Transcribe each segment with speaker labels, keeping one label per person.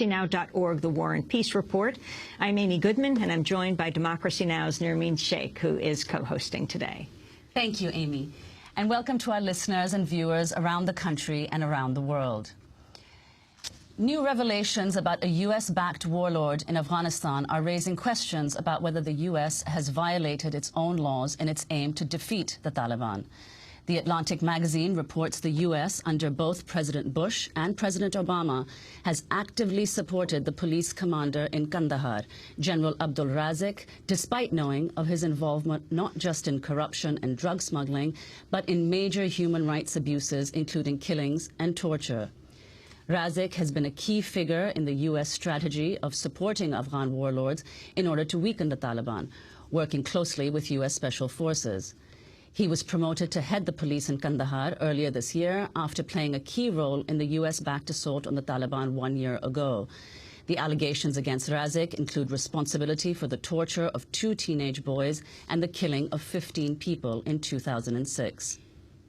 Speaker 1: democracynow.org, the War and Peace Report. I'm Amy Goodman, and I'm joined by Democracy Now!'s Nermeen Sheikh, who is co-hosting today.
Speaker 2: Thank you, Amy. And welcome to our listeners and viewers around the country and around the world. New revelations about a U.S.-backed warlord in Afghanistan are raising questions about whether the U.S. has violated its own laws in its aim to defeat the Taliban. The Atlantic magazine reports the U.S., under both President Bush and President Obama, has actively supported the police commander in Kandahar, General Abdul Razzaq, despite knowing of his involvement not just in corruption and drug smuggling, but in major human rights abuses, including killings and torture. Razzaq has been a key figure in the U.S. strategy of supporting Afghan warlords in order to weaken the Taliban, working closely with U.S. Special Forces. He was promoted to head the police in Kandahar earlier this year after playing a key role in the U.S.-backed assault on the Taliban 1 year ago. The allegations against Razzaq include responsibility for the torture of 2 teenage boys and the killing of 15 people in 2006.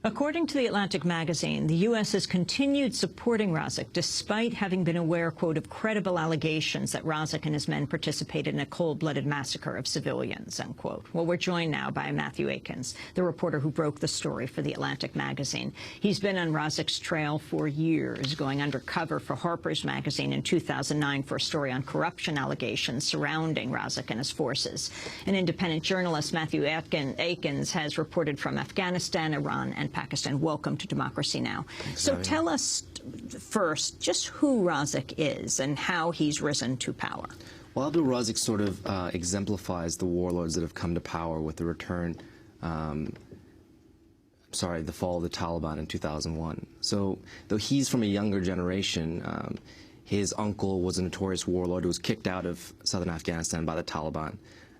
Speaker 1: According to the Atlantic magazine, the U.S. has continued supporting Razzaq despite having been aware, quote, of credible allegations that Razzaq and his men participated in a cold-blooded massacre of civilians, unquote. Well, we're joined now by Matthieu Aikins, the reporter who broke the story for the Atlantic magazine. He's been on Razzaq's trail for years, going undercover for Harper's magazine in 2009 for a story on corruption allegations surrounding Razzaq and his forces. An independent journalist, Matthieu Aikins, has reported from Afghanistan, Iran, and Pakistan. Welcome to Democracy Now! So tell us first just who Razzaq is and how he's risen to power.
Speaker 3: Well, Abdul Razzaq sort of exemplifies the warlords that have come to power with the return, the fall of the Taliban in 2001. So though he's from a younger generation, his uncle was a notorious warlord who was kicked out of southern Afghanistan by the Taliban.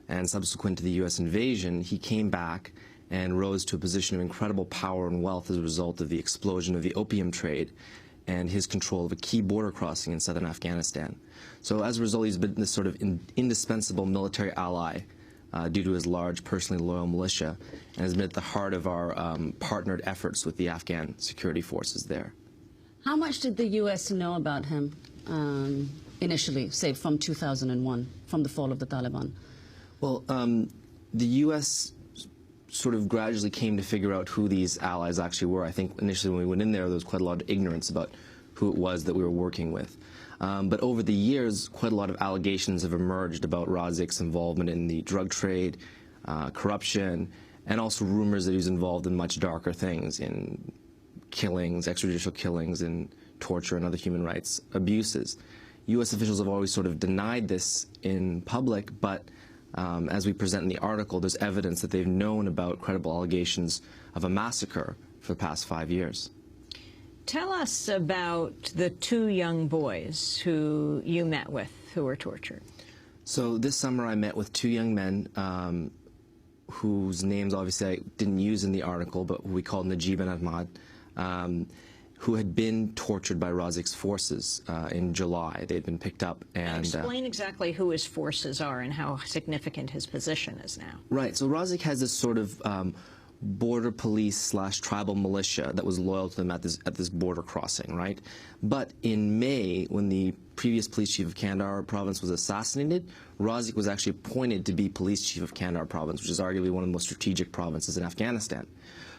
Speaker 3: And subsequent to the U.S. invasion, he came back and rose to a position of incredible power and wealth as a result of the explosion of the opium trade and his control of a key border crossing in southern Afghanistan. So as a result, he's been this sort of indispensable military ally due to his large, personally loyal militia, and has been at the heart of our partnered efforts with the Afghan security forces there.
Speaker 2: How much did the U.S. know about him initially, say from 2001, from the fall of the Taliban?
Speaker 3: Well, the U.S. sort of gradually came to figure out who these allies actually were. I think initially when we went in there was quite a lot of ignorance about who it was that we were working with. But over the years, quite a lot of allegations have emerged about Razzaq's involvement in the drug trade, corruption, and also rumors that he was involved in much darker things, in killings, extrajudicial killings, and torture and other human rights abuses. U.S. officials have always sort of denied this in public, but as we present in the article, there's evidence that they've known about credible allegations of a massacre for the past 5 years.
Speaker 1: Tell us about the 2 young boys who you met with who were tortured.
Speaker 3: So this summer I met with 2 young men whose names obviously I didn't use in the article, but who we called Najib and Ahmad, who had been tortured by Razzaq's forces in July. They had been picked up and...
Speaker 1: Explain exactly who his forces are and how significant his position is now.
Speaker 3: Right. So Razzaq has this sort of border police / tribal militia that was loyal to them at this border crossing, right? But in May, when the previous police chief of Kandahar province was assassinated, Razzaq was actually appointed to be police chief of Kandahar province, which is arguably one of the most strategic provinces in Afghanistan.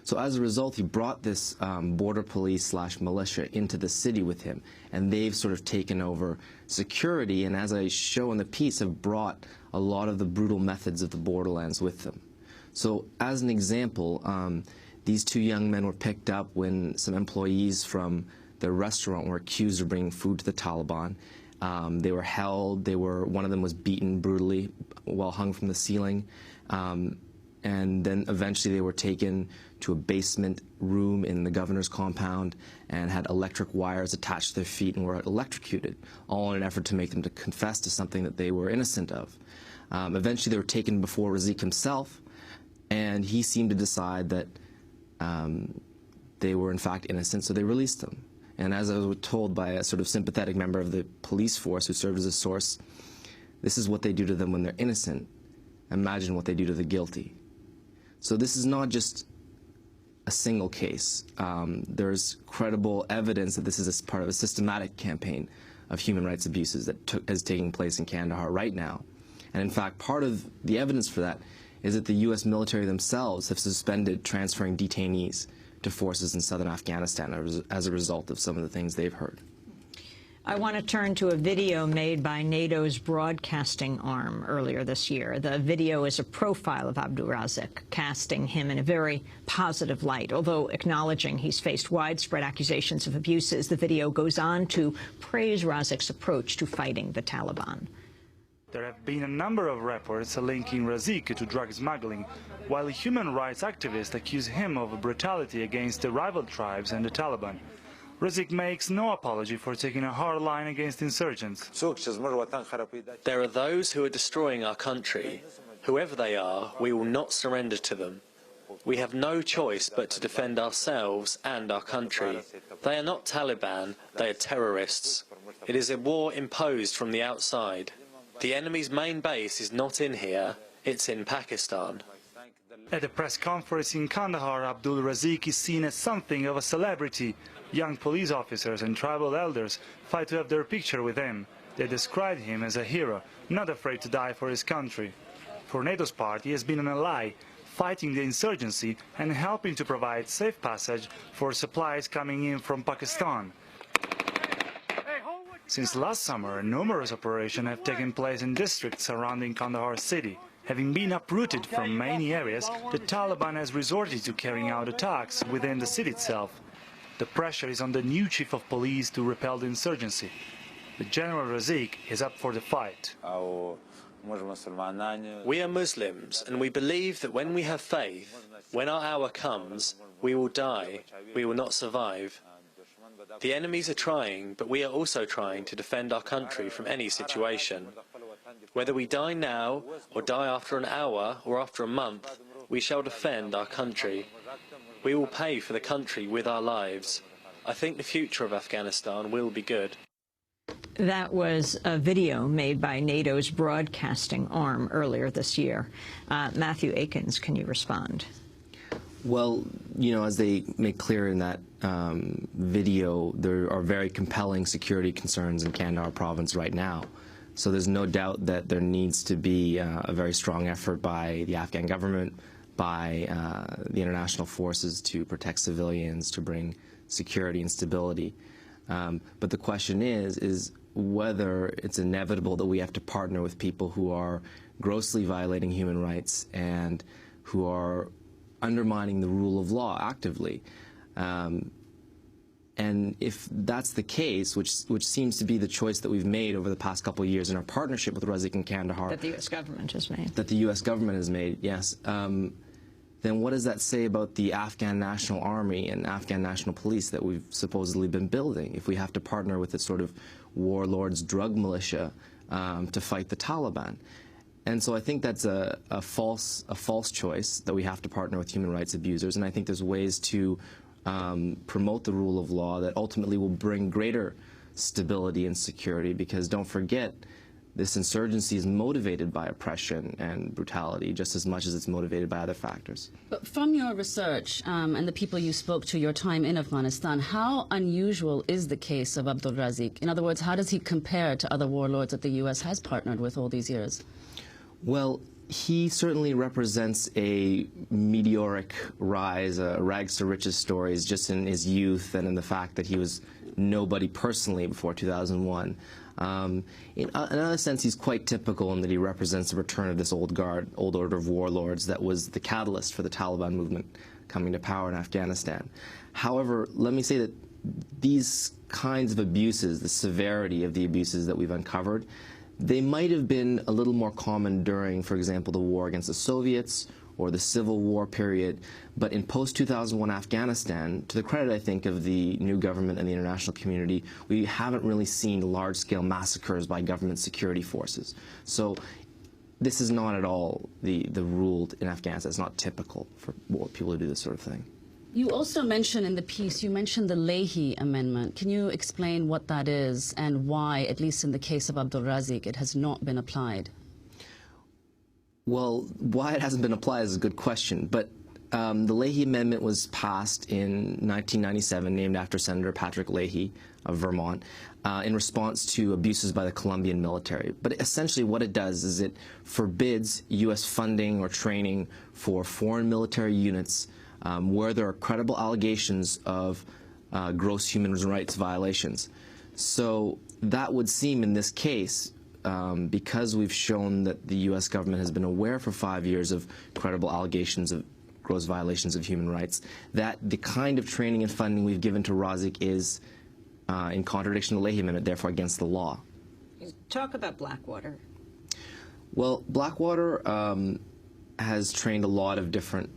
Speaker 3: So as a result, he brought this border police / militia into the city with him, and they've sort of taken over security, and as I show in the piece, have brought a lot of the brutal methods of the borderlands with them. So as an example, these 2 young men were picked up when some employees from their restaurant were accused of bringing food to the Taliban. They were held, one of them was beaten brutally while hung from the ceiling. And then eventually they were taken to a basement room in the governor's compound and had electric wires attached to their feet and were electrocuted, all in an effort to make them to confess to something that they were innocent of. Eventually they were taken before Razzaq himself, and he seemed to decide that they were in fact innocent, so they released them. And as I was told by a sort of sympathetic member of the police force who served as a source, this is what they do to them when they're innocent. Imagine what they do to the guilty. So this is not just a single case. There's credible evidence that this is part of a systematic campaign of human rights abuses that is taking place in Kandahar right now. And in fact, part of the evidence for that is that the U.S. military themselves have suspended transferring detainees to forces in southern Afghanistan as a result of some of the things they've heard.
Speaker 1: I want to turn to a video made by NATO's broadcasting arm earlier this year. The video is a profile of Abdul Razzaq, casting him in a very positive light. Although acknowledging he's faced widespread accusations of abuses, the video goes on to praise Razzaq's approach to fighting the Taliban.
Speaker 4: There have been a number of reports linking Razzaq to drug smuggling, while human rights activists accuse him of brutality against the rival tribes and the Taliban. Razzaq makes no apology for taking a hard line against insurgents.
Speaker 5: There are those who are destroying our country. Whoever they are, we will not surrender to them. We have no choice but to defend ourselves and our country. They are not Taliban, they are terrorists. It is a war imposed from the outside. The enemy's main base is not in here, it's in Pakistan.
Speaker 4: At a press conference in Kandahar, Abdul Razzaq is seen as something of a celebrity. Young police officers and tribal elders fight to have their picture with him. They describe him as a hero, not afraid to die for his country. For NATO's part, he has been an ally, fighting the insurgency and helping to provide safe passage for supplies coming in from Pakistan. Since last summer, numerous operations have taken place in districts surrounding Kandahar city. Having been uprooted from many areas, the Taliban has resorted to carrying out attacks within the city itself. The pressure is on the new chief of police to repel the insurgency. The General Razzaq is up for the fight.
Speaker 5: We are Muslims, and we believe that when we have faith, when our hour comes, we will die, we will not survive. The enemies are trying, but we are also trying to defend our country from any situation. Whether we die now, or die after an hour, or after a month, we shall defend our country. We will pay for the country with our lives. I think the future of Afghanistan will be good.
Speaker 1: That was a video made by NATO's broadcasting arm earlier this year. Matthieu Aikins, can you respond?
Speaker 3: Well, you know, as they make clear in that video, there are very compelling security concerns in Kandahar province right now. So there's no doubt that there needs to be a very strong effort by the Afghan government, by the international forces to protect civilians, to bring security and stability. But the question is whether it's inevitable that we have to partner with people who are grossly violating human rights and who are undermining the rule of law actively. And if that's the case, which seems to be the choice that we've made over the past couple of years in our partnership with Razzaq and Kandahar.
Speaker 1: That the U.S. government has made.
Speaker 3: That the U.S. government has made, yes. Then what does that say about the Afghan National Army and Afghan National Police that we've supposedly been building if we have to partner with this sort of warlords drug militia to fight the Taliban? And so I think that's a false choice, that we have to partner with human rights abusers. And I think there's ways to promote the rule of law that ultimately will bring greater stability and security, because don't forget, this insurgency is motivated by oppression and brutality just as much as it's motivated by other factors.
Speaker 2: But from your research and the people you spoke to, your time in Afghanistan, how unusual is the case of Abdul Razzaq? In other words, how does he compare to other warlords that the U.S. has partnered with all these years?
Speaker 3: Well, he certainly represents a meteoric rise, rags to riches stories, just in his youth and in the fact that he was nobody personally before 2001. In another sense, he's quite typical in that he represents the return of this old guard, old order of warlords that was the catalyst for the Taliban movement coming to power in Afghanistan. However, let me say that these kinds of abuses, the severity of the abuses that we've uncovered, they might have been a little more common during, for example, the war against the Soviets or the Civil War period, but in post-2001 Afghanistan, to the credit, I think, of the new government and the international community, we haven't really seen large-scale massacres by government security forces. So this is not at all the rule in Afghanistan. It's not typical for people to do this sort of thing.
Speaker 2: You also mentioned in the piece, you mentioned the Leahy Amendment. Can you explain what that is and why, at least in the case of Abdul Razzaq, it has not been applied?
Speaker 3: Well, why it hasn't been applied is a good question, but The Leahy Amendment was passed in 1997, named after Senator Patrick Leahy of Vermont, in response to abuses by the Colombian military. But essentially what it does is it forbids U.S. funding or training for foreign military units where there are credible allegations of gross human rights violations. So that would seem in this case, because we've shown that the U.S. government has been aware for 5 years of credible allegations of gross violations of human rights, that the kind of training and funding we've given to Razzaq is in contradiction to the Leahy Amendment, therefore against the law.
Speaker 1: Talk about Blackwater.
Speaker 3: Well, Blackwater has trained a lot of different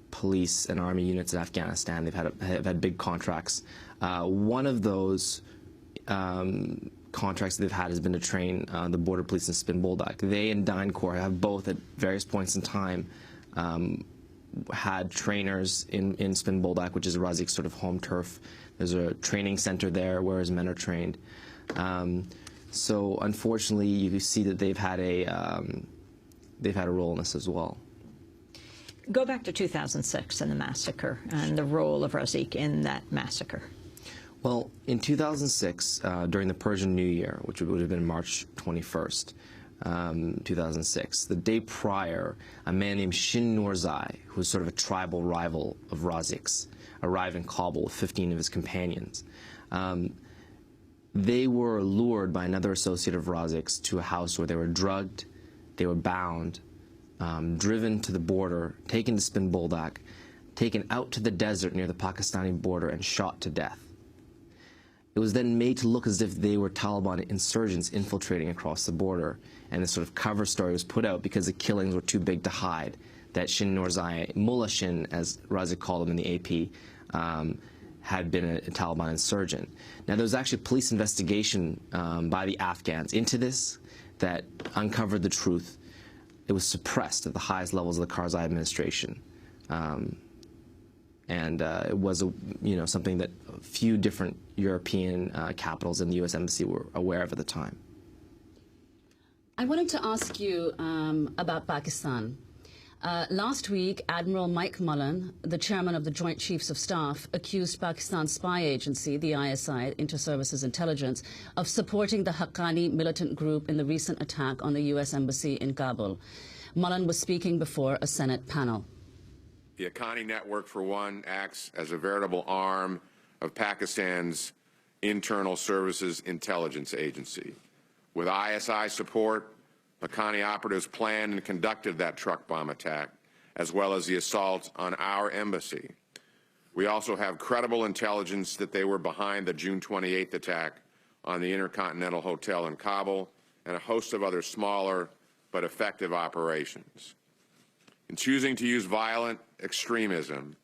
Speaker 3: police and army units in Afghanistan. They've had big contracts. One of those contracts they've had has been to train the border police in Spin Boldak. They and DynCorp have both at various points in time had trainers in Spin Boldak, which is Razzaq's sort of home turf. There's a training center there where his men are trained. So unfortunately, you see that they've had a role in this as well.
Speaker 1: Go back to 2006 and the massacre and the role of Razzaq in that massacre.
Speaker 3: Well, in 2006, during the Persian New Year, which would have been March 21st, 2006, the day prior, a man named Shin Nurzai, who was sort of a tribal rival of Razzaq's, arrived in Kabul with 15 of his companions. They were lured by another associate of Razzaq's to a house where they were drugged, they were bound, driven to the border, taken to Spin Boldak, taken out to the desert near the Pakistani border and shot to death. It was then made to look as if they were Taliban insurgents infiltrating across the border, and this sort of cover story was put out because the killings were too big to hide, that Shin Nurzai, Mullah Shin, as Razzaq called him in the AP, had been a Taliban insurgent. Now, there was actually a police investigation by the Afghans into this that uncovered the truth. It was suppressed at the highest levels of the Karzai administration. And it was something that a few different European capitals and the U.S. Embassy were aware of at the time.
Speaker 2: I wanted to ask you about Pakistan. Last week, Admiral Mike Mullen, the chairman of the Joint Chiefs of Staff, accused Pakistan's spy agency, the ISI, Inter-Services Intelligence, of supporting the Haqqani militant group in the recent attack on the U.S. Embassy in Kabul. Mullen was speaking before a Senate panel.
Speaker 6: The Haqqani Network, for one, acts as a veritable arm of Pakistan's internal services intelligence agency. With ISI support, Haqqani operatives planned and conducted that truck bomb attack, as well as the assault on our embassy. We also have credible intelligence that they were behind the June 28th attack on the Intercontinental Hotel in Kabul and a host of other smaller but effective operations. In choosing to use violent extremism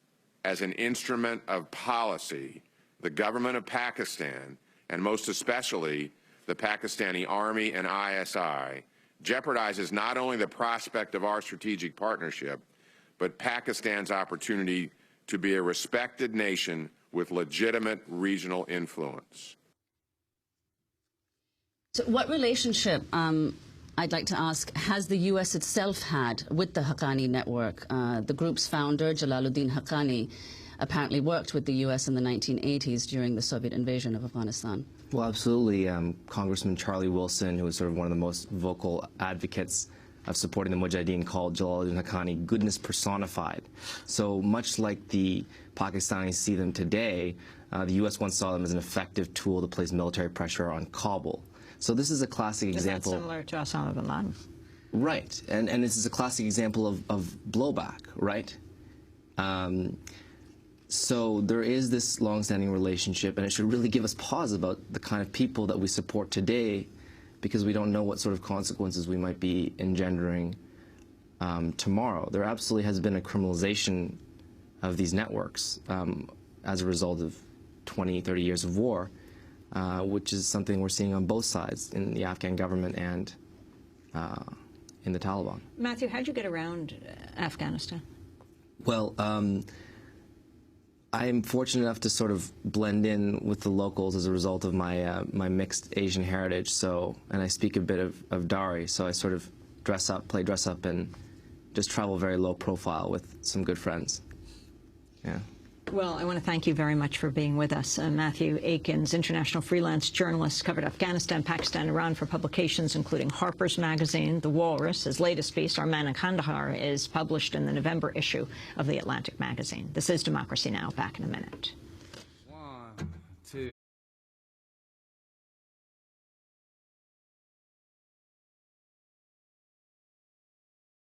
Speaker 6: as an instrument of policy, the government of Pakistan, and most especially the Pakistani Army and ISI, jeopardizes not only the prospect of our strategic partnership, but Pakistan's opportunity to be a respected nation with legitimate regional influence.
Speaker 2: So what relationship, I'd like to ask, has the U.S. itself had with the Haqqani Network? The group's founder, Jalaluddin Haqqani, apparently worked with the U.S. in the 1980s during the Soviet invasion of Afghanistan.
Speaker 3: Well, absolutely. Congressman Charlie Wilson, who was sort of one of the most vocal advocates of supporting the Mujahideen, called Jalaluddin Haqqani goodness personified. So much like the Pakistanis see them today, the U.S. once saw them as an effective tool to place military pressure on Kabul. So this is a classic example.
Speaker 1: Is that similar to Osama bin Laden?
Speaker 3: Right, and this is a classic example of blowback, right? So there is this long-standing relationship, and it should really give us pause about the kind of people that we support today, because we don't know what sort of consequences we might be engendering tomorrow. There absolutely has been a criminalization of these networks as a result of 20, 30 years of war, which is something we're seeing on both sides, in the Afghan government and in the Taliban.
Speaker 1: Matthieu, how'd you get around Afghanistan?
Speaker 3: Well, I'm fortunate enough to sort of blend in with the locals as a result of my my mixed Asian heritage. So, and I speak a bit of Dari, so I sort of play dress up, and just travel very low profile with some good friends. Yeah.
Speaker 1: Well, I want to thank you very much for being with us. Matthieu Aikins, international freelance journalist, covered Afghanistan, Pakistan, Iran for publications including Harper's Magazine, The Walrus. His latest piece, Our Man in Kandahar, is published in the November issue of The Atlantic magazine. This is Democracy Now! Back in a minute.